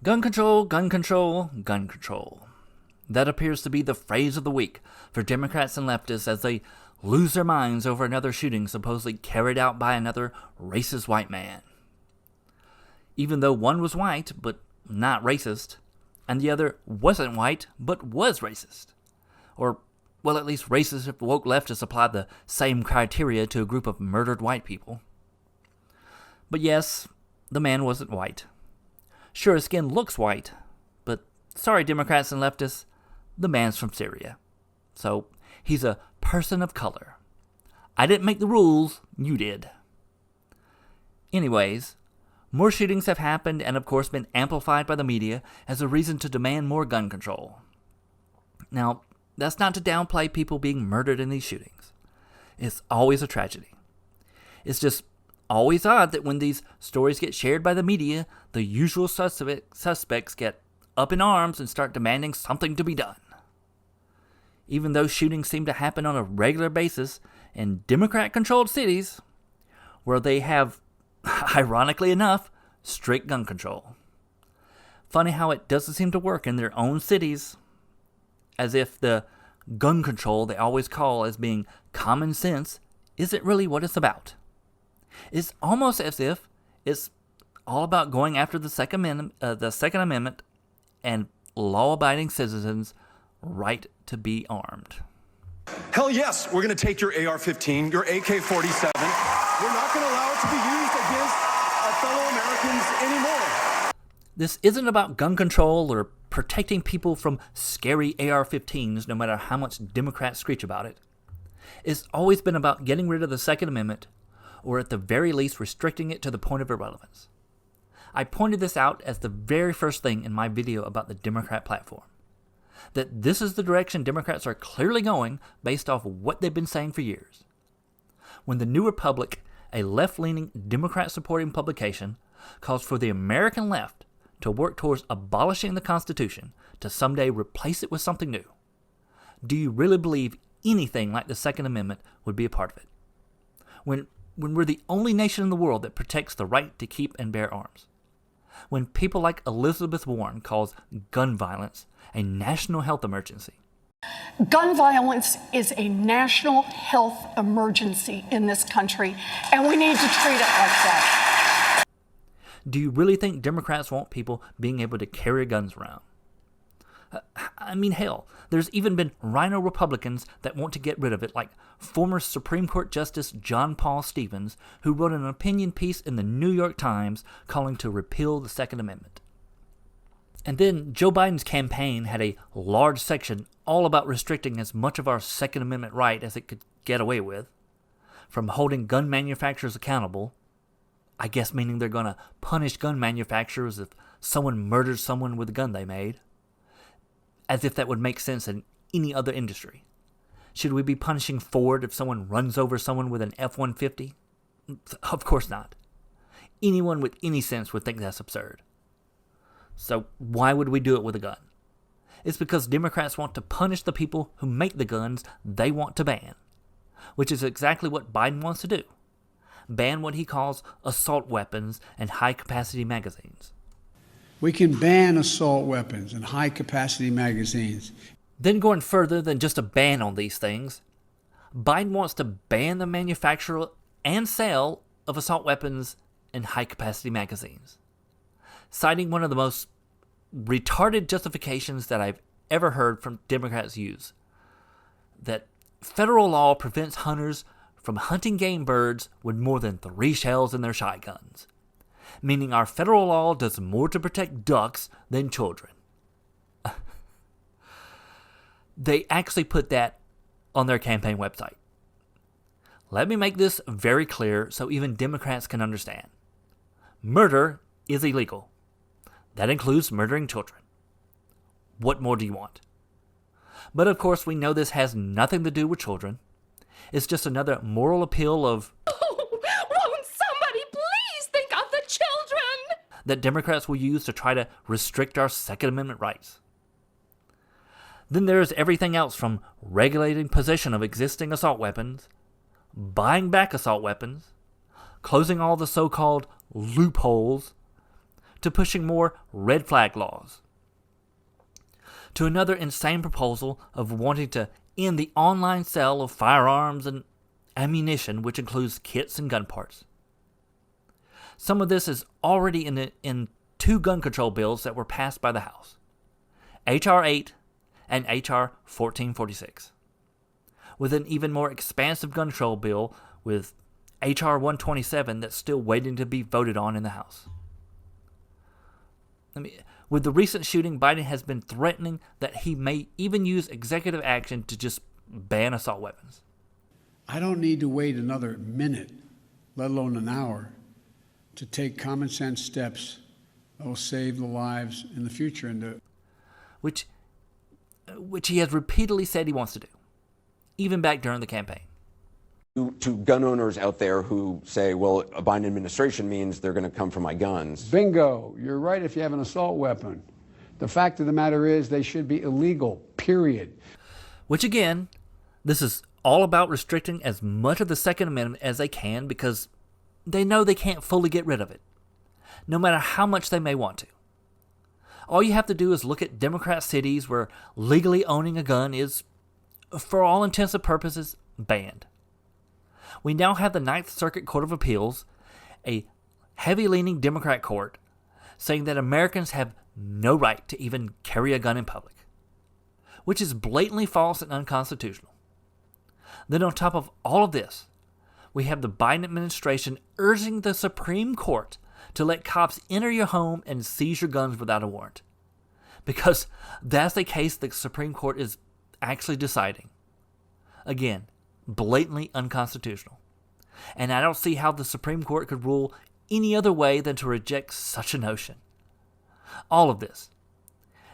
Gun control, gun control, gun control. That appears to be the phrase of the week for Democrats and leftists as they lose their minds over another shooting supposedly carried out by another racist white man. Even though one was white, but not racist, and the other wasn't white, but was racist. Or, well, at least racist if woke leftists applied the same criteria to a group of murdered white people. But yes, the man wasn't white. Sure, his skin looks white, but sorry, Democrats and leftists, the man's from Syria. So, he's a person of color. I didn't make the rules, you did. Anyways, more shootings have happened and of course been amplified by the media as a reason to demand more gun control. Now, that's not to downplay people being murdered in these shootings. It's always a tragedy. It's just always odd that when these stories get shared by the media, the usual suspects get up in arms and start demanding something to be done. Even though shootings seem to happen on a regular basis in Democrat-controlled cities, where they have, ironically enough, strict gun control. Funny how it doesn't seem to work in their own cities, as if the gun control they always call as being common sense isn't really what it's about. It's almost as if it's all about going after the Second Amendment and law-abiding citizens' right to be armed. Hell yes, we're going to take your AR-15, your AK-47. We're not going to allow it to be used against our fellow Americans anymore. This isn't about gun control or protecting people from scary AR-15s, no matter how much Democrats screech about it. It's always been about getting rid of the Second Amendment, or at the very least restricting it to the point of irrelevance. I pointed this out as the very first thing in my video about the Democrat platform. That this is the direction Democrats are clearly going based off what they've been saying for years. When the New Republic, a left-leaning Democrat-supporting publication, calls for the American left to work towards abolishing the Constitution to someday replace it with something new, do you really believe anything like the Second Amendment would be a part of it? When we're the only nation in the world that protects the right to keep and bear arms. When people like Elizabeth Warren calls gun violence a national health emergency. Gun violence is a national health emergency in this country, and we need to treat it like that. Do you really think Democrats want people being able to carry guns around? I mean, hell, there's even been rhino Republicans that want to get rid of it, like former Supreme Court Justice John Paul Stevens, who wrote an opinion piece in the New York Times calling to repeal the Second Amendment. And then Joe Biden's campaign had a large section all about restricting as much of our Second Amendment right as it could get away with, from holding gun manufacturers accountable, I guess meaning they're going to punish gun manufacturers if someone murders someone with a gun they made, as if that would make sense in any other industry. Should we be punishing Ford if someone runs over someone with an F-150? Of course not. Anyone with any sense would think that's absurd. So why would we do it with a gun? It's because Democrats want to punish the people who make the guns they want to ban, which is exactly what Biden wants to do. Ban what he calls assault weapons and high-capacity magazines. We can ban assault weapons and high-capacity magazines. Then going further than just a ban on these things, Biden wants to ban the manufacture and sale of assault weapons and high-capacity magazines, citing one of the most retarded justifications that I've ever heard from Democrats use, that federal law prevents hunters from hunting game birds with more than 3 shells in their shotguns, meaning our federal law does more to protect ducks than children. They actually put that on their campaign website. Let me make this very clear so even Democrats can understand. Murder is illegal. That includes murdering children. What more do you want? But of course, we know this has nothing to do with children. It's just another moral appeal of, won't somebody please think of the children? That Democrats will use to try to restrict our Second Amendment rights. Then there's everything else from regulating possession of existing assault weapons, buying back assault weapons, closing all the so-called loopholes, to pushing more red flag laws, to another insane proposal of wanting to end the online sale of firearms and ammunition, which includes kits and gun parts. Some of this is already in two gun control bills that were passed by the House, H.R. 8 and H.R. 1446, with an even more expansive gun control bill with H.R. 127 that's still waiting to be voted on in the House. With the recent shooting, Biden has been threatening that he may even use executive action to just ban assault weapons. I don't need to wait another minute, let alone an hour, to take common sense steps that will save the lives in the future. And which he has repeatedly said he wants to do, even back during the campaign. To gun owners out there who say, well, a Biden administration means they're going to come for my guns. Bingo, you're right if you have an assault weapon. The fact of the matter is they should be illegal, period. Which again, this is all about restricting as much of the Second Amendment as they can because they know they can't fully get rid of it, no matter how much they may want to. All you have to do is look at Democrat cities where legally owning a gun is, for all intents and purposes, banned. We now have the Ninth Circuit Court of Appeals, a heavy-leaning Democrat court, saying that Americans have no right to even carry a gun in public, which is blatantly false and unconstitutional. Then on top of all of this, we have the Biden administration urging the Supreme Court to let cops enter your home and seize your guns without a warrant, because that's the case the Supreme Court is actually deciding. Again, blatantly unconstitutional. And I don't see how the Supreme Court could rule any other way than to reject such a notion. All of this,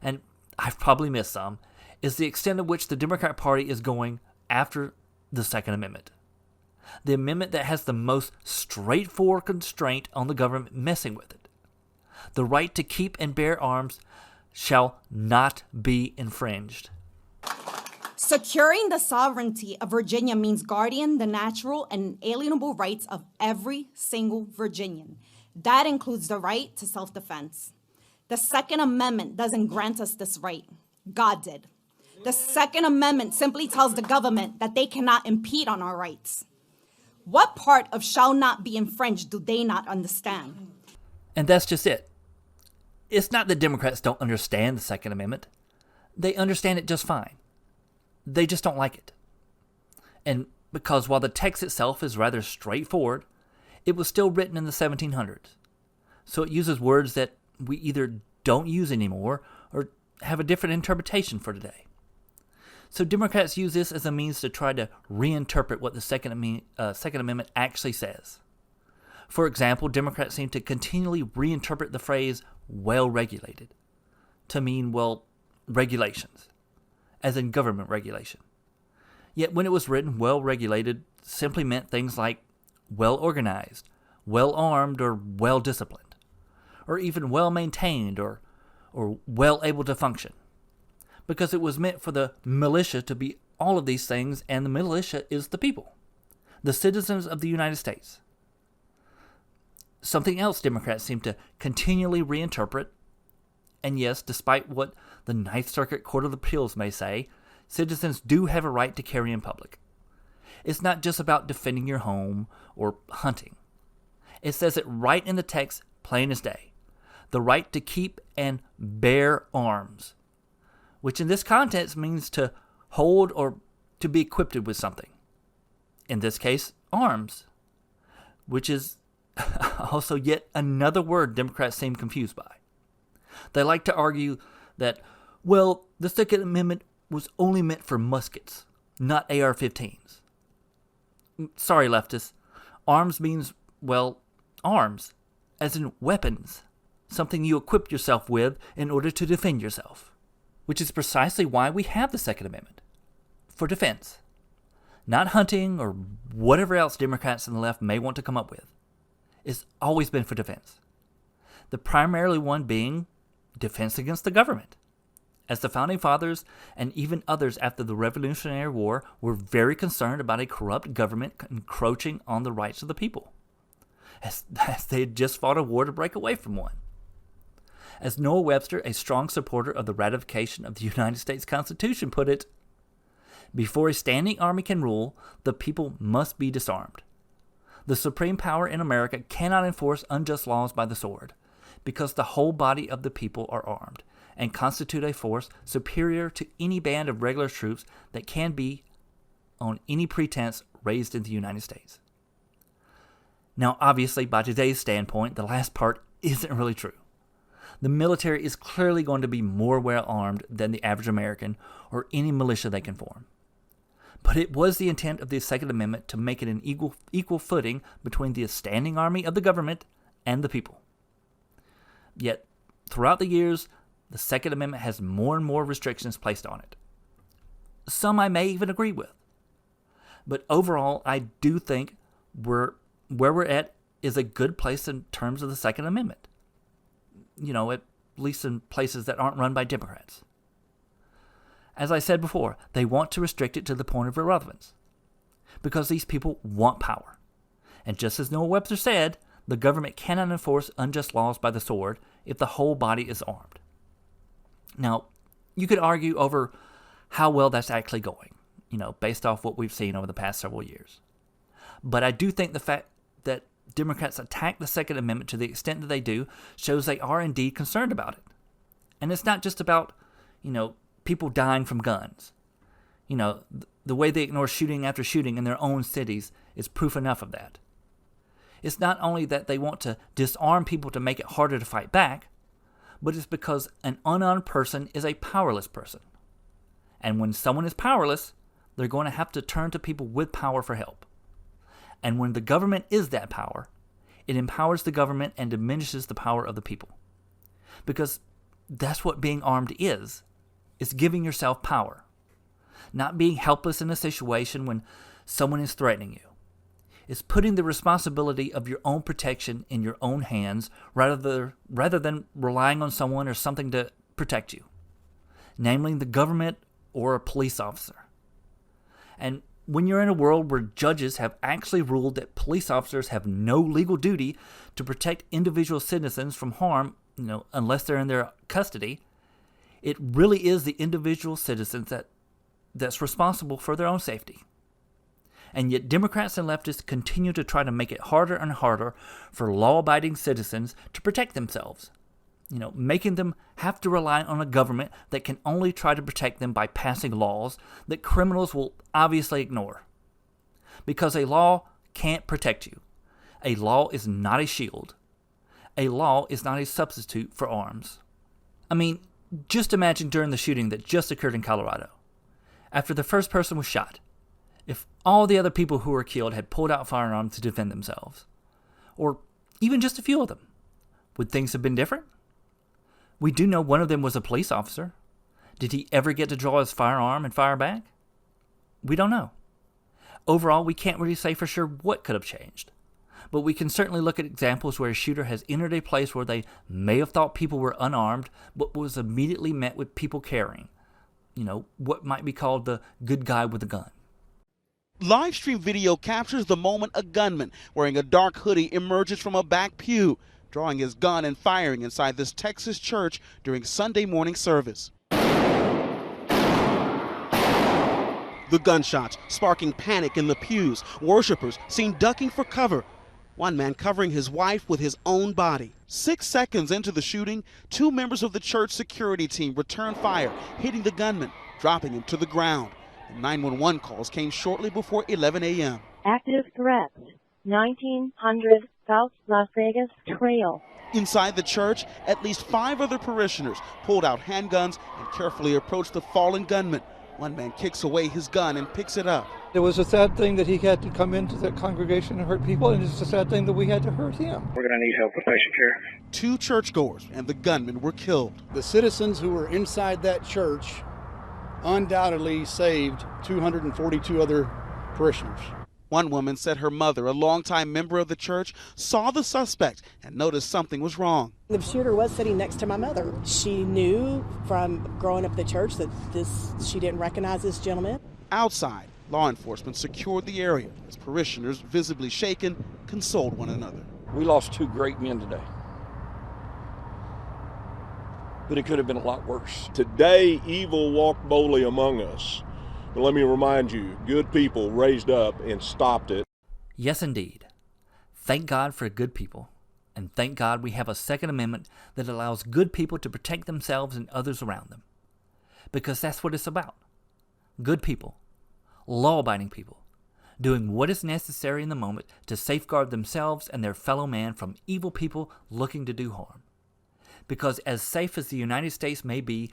and I've probably missed some, is the extent to which the Democrat Party is going after the Second Amendment. The amendment that has the most straightforward constraint on the government messing with it. The right to keep and bear arms shall not be infringed. Securing the sovereignty of Virginia means guarding the natural and inalienable rights of every single Virginian. That includes the right to self-defense. The Second Amendment doesn't grant us this right. God did. The Second Amendment simply tells the government that they cannot impede on our rights. What part of shall not be infringed do they not understand? And that's just it. It's not that Democrats don't understand the Second Amendment. They understand it just fine. They just don't like it. And because while the text itself is rather straightforward, it was still written in the 1700s. So it uses words that we either don't use anymore or have a different interpretation for today. So Democrats use this as a means to try to reinterpret what the Second Amendment actually says. For example, Democrats seem to continually reinterpret the phrase well-regulated to mean, well, regulations, as in government regulation. Yet when it was written, well-regulated simply meant things like well-organized, well-armed, or well-disciplined, or even well-maintained or well-able to function, because it was meant for the militia to be all of these things, and the militia is the people, the citizens of the United States. Something else Democrats seem to continually reinterpret, and yes, despite what the Ninth Circuit Court of Appeals may say, citizens do have a right to carry in public. It's not just about defending your home or hunting. It says it right in the text, plain as day. The right to keep and bear arms, which in this context means to hold or to be equipped with something. In this case, arms, which is also yet another word Democrats seem confused by. They like to argue that, well, the Second Amendment was only meant for muskets, not AR-15s. Sorry, leftists. Arms means, well, arms, as in weapons, something you equip yourself with in order to defend yourself, which is precisely why we have the Second Amendment, for defense, not hunting or whatever else Democrats on the left may want to come up with. It's always been for defense. The primarily one being defense against the government, as the Founding Fathers and even others after the Revolutionary War were very concerned about a corrupt government encroaching on the rights of the people, as they had just fought a war to break away from one. As Noah Webster, a strong supporter of the ratification of the United States Constitution, put it, "Before a standing army can rule, the people must be disarmed. The supreme power in America cannot enforce unjust laws by the sword, because the whole body of the people are armed and constitute a force superior to any band of regular troops that can be, on any pretense, raised in the United States." Now, obviously, by today's standpoint, the last part isn't really true. The military is clearly going to be more well armed than the average American or any militia they can form. But it was the intent of the Second Amendment to make it an equal footing between the standing army of the government and the people. Yet, throughout the years, the Second Amendment has more and more restrictions placed on it. Some I may even agree with. But overall, I do think where we're at is a good place in terms of the Second Amendment. At least in places that aren't run by Democrats. As I said before, they want to restrict it to the point of irrelevance, because these people want power. And just as Noah Webster said, the government cannot enforce unjust laws by the sword if the whole body is armed. Now, you could argue over how well that's actually going, based off what we've seen over the past several years. But I do think the fact that Democrats attack the Second Amendment to the extent that they do shows they are indeed concerned about it. And it's not just about, people dying from guns. The way they ignore shooting after shooting in their own cities is proof enough of that. It's not only that they want to disarm people to make it harder to fight back, but it's because an unarmed person is a powerless person. And when someone is powerless, they're going to have to turn to people with power for help. And when the government is that power, it empowers the government and diminishes the power of the people. Because that's what being armed is. It's giving yourself power. Not being helpless in a situation when someone is threatening you. It's putting the responsibility of your own protection in your own hands rather than relying on someone or something to protect you. Namely the government or a police officer. And when you're in a world where judges have actually ruled that police officers have no legal duty to protect individual citizens from harm, unless they're in their custody, it really is the individual citizens that's responsible for their own safety. And yet Democrats and leftists continue to try to make it harder and harder for law-abiding citizens to protect themselves, making them have to rely on a government that can only try to protect them by passing laws that criminals will obviously ignore. Because a law can't protect you. A law is not a shield. A law is not a substitute for arms. I mean, just imagine during the shooting that just occurred in Colorado. After the first person was shot, if all the other people who were killed had pulled out firearms to defend themselves, or even just a few of them, would things have been different? We do know one of them was a police officer. Did he ever get to draw his firearm and fire back? We don't know. Overall, we can't really say for sure what could have changed. But we can certainly look at examples where a shooter has entered a place where they may have thought people were unarmed, but was immediately met with people carrying. What might be called the good guy with a gun. Live stream video captures the moment a gunman wearing a dark hoodie emerges from a back pew, drawing his gun and firing inside this Texas church during Sunday morning service. The gunshots sparking panic in the pews, worshipers seen ducking for cover, one man covering his wife with his own body. 6 seconds into the shooting, 2 members of the church security team returned fire, hitting the gunman, dropping him to the ground. The 911 calls came shortly before 11 a.m. Active threat, 1900 South Las Vegas Trail. Inside the church, at least 5 other parishioners pulled out handguns and carefully approached the fallen gunman. One man kicks away his gun and picks it up. It was a sad thing that he had to come into the congregation and hurt people, and it's a sad thing that we had to hurt him. We're going to need help with patient care. 2 churchgoers and the gunman were killed. The citizens who were inside that church undoubtedly saved 242 other parishioners. One woman said her mother, a longtime member of the church, saw the suspect and noticed something was wrong. The shooter was sitting next to my mother. She knew from growing up at the church that she didn't recognize this gentleman. Outside, law enforcement secured the area as parishioners, visibly shaken, consoled one another. We lost 2 great men today. but it could have been a lot worse. Today, evil walked boldly among us. But let me remind you, good people raised up and stopped it. Yes, indeed. Thank God for good people. And thank God we have a Second Amendment that allows good people to protect themselves and others around them. Because that's what it's about. Good people, law-abiding people, doing what is necessary in the moment to safeguard themselves and their fellow man from evil people looking to do harm. Because as safe as the United States may be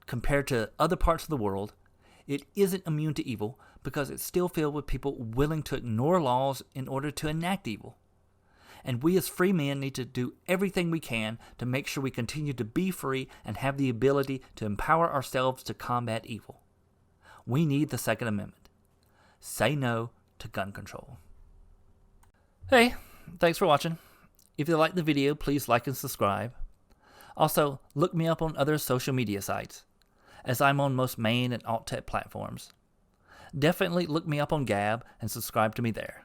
compared to other parts of the world, it isn't immune to evil because it's still filled with people willing to ignore laws in order to enact evil. And we as free men need to do everything we can to make sure we continue to be free and have the ability to empower ourselves to combat evil. We need the Second Amendment. Say no to gun control. Hey, thanks for watching. If you liked the video, please like and subscribe. Also, look me up on other social media sites, as I'm on most main and alt-tech platforms. Definitely look me up on Gab and subscribe to me there,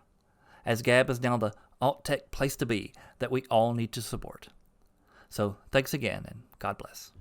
as Gab is now the alt-tech place to be that we all need to support. So thanks again, and God bless.